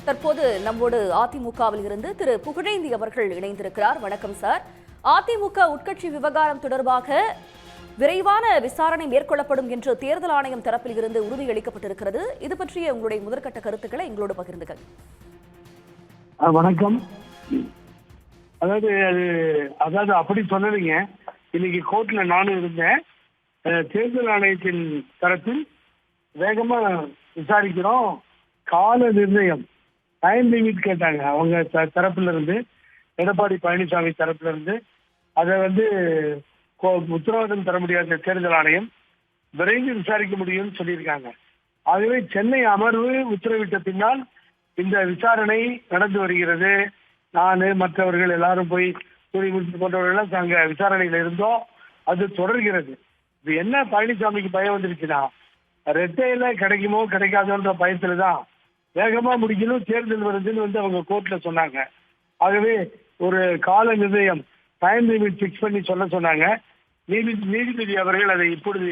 தற்போது நம்மோடு அதிமுகவில் இருந்து திரு புகழேந்தி அவர்கள் இணைந்திருக்கிறார். வணக்கம் சார். அதிமுக உட்கட்சி விவகாரம் தொடர்பாக விரைவான விசாரணை மேற்கொள்ளப்படும் என்று தேர்தல் ஆணையம் தரப்பில் இருந்து உறுதியளிக்கப்பட்டிருக்கிறது. இது பற்றிய உங்களுடைய முதற்கட்ட கருத்துக்களை எங்களோடு பகிர்ந்துகள். வணக்கம். அதாவது அப்படி சொல்லலைங்க. இன்னைக்கு கோர்ட்ல நானும் இருந்தேன். தேர்தல் ஆணையத்தின் தரப்பில் வேகமா விசாரிக்கிறோம். கால நிர்ணயம் டைம் லிமிட் கேட்டாங்க அவங்க தரப்புல இருந்து, எடப்பாடி பழனிசாமி தரப்புல இருந்து. அதை உத்தரவாதம் தர முடியாத தேர்தல் ஆணையம் விரைந்து விசாரிக்க முடியும்னு சொல்லியிருக்காங்க. ஆகவே சென்னை அமர்வு உத்தரவிட்ட பின்னால் இந்த விசாரணை நடந்து வருகிறது. நான் மற்றவர்கள் எல்லாரும் போய் துணிமுடித்து போன்றவர்கள் அங்க விசாரணையில இருந்தோம். அது தொடர்கிறது. இது என்ன பழனிசாமிக்கு பயம் வந்துருச்சுன்னா, ரெட்டையில கிடைக்குமோ கிடைக்காதோன்ற பயத்துலதான் வேகமா முடிக்கணும், தேர்தல் வருதுன்னு அவங்க கோர்ட்ல சொன்னாங்க. ஆகவே ஒரு கால நிர்ணயம் டைம் லிமிட் பிக்ஸ் பண்ணி சொன்னாங்க. நீதிபதி அவர்கள் அதை இப்பொழுது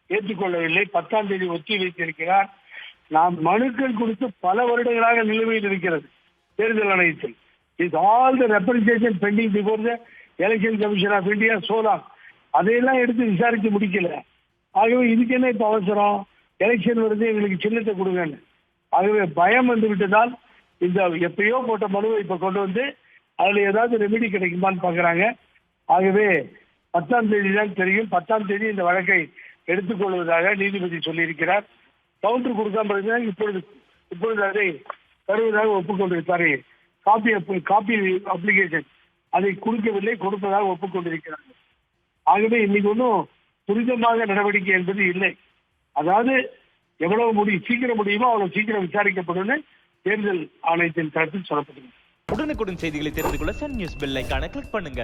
ஏற்றுக்கொள்ளவில்லை. 10ஆம் தேதி ஒத்தி வைத்திருக்கிறார். நாம் மனுக்கள் கொடுத்து பல வருடங்களாக நிலுவையில் இருக்கிறது தேர்தல் ஆணையத்தில். It's all the representation pending before the Election Commission of India சோலாம். அதையெல்லாம் எடுத்து விசாரிச்சு முடிக்கல. ஆகவே இதுக்கு என்ன இப்ப அவசரம்? எலெக்ஷன் வருது, எங்களுக்கு சின்னத்தை கொடுங்கன்னு. ஆகவே பயம் வந்து விட்டதால் இந்த எப்பயோ போட்ட மனுவை இப்ப கொண்டு வந்து அதுல ஏதாவது ரெமெடி கிடைக்குமான்னு பாக்குறாங்க. ஆகவே 10ஆம் தேதி தான் தெரியும். 10ஆம் தேதி இந்த வழக்கை எடுத்துக்கொள்வதாக நீதிபதி சொல்லியிருக்கிறார். கவுண்டர் கொடுக்காம இருந்தால் இப்பொழுது அதை தருவதாக ஒப்புக்கொண்டிருக்காரு. காப்பி அப்ளிகேஷன் அதை கொடுக்கவில்லை, கொடுப்பதாக ஒப்புக்கொண்டிருக்கிறார்கள். ஆகவே இன்னைக்கு ஒன்றும் துரிதமாக நடவடிக்கை என்பது இல்லை. அதாவது எவ்வளவு சீக்கிரம் முடியுமோ அவ்வளவு சீக்கிரம் விசாரிக்கப்படும் தேர்தல் ஆணையத்தின் தரப்பில் சொல்லப்பட்டது. உடனுக்குடன் செய்திகளை தெரிந்து கொள்ள சன் நியூஸ் பெல் ஐகானை கிளிக் பண்ணுங்க.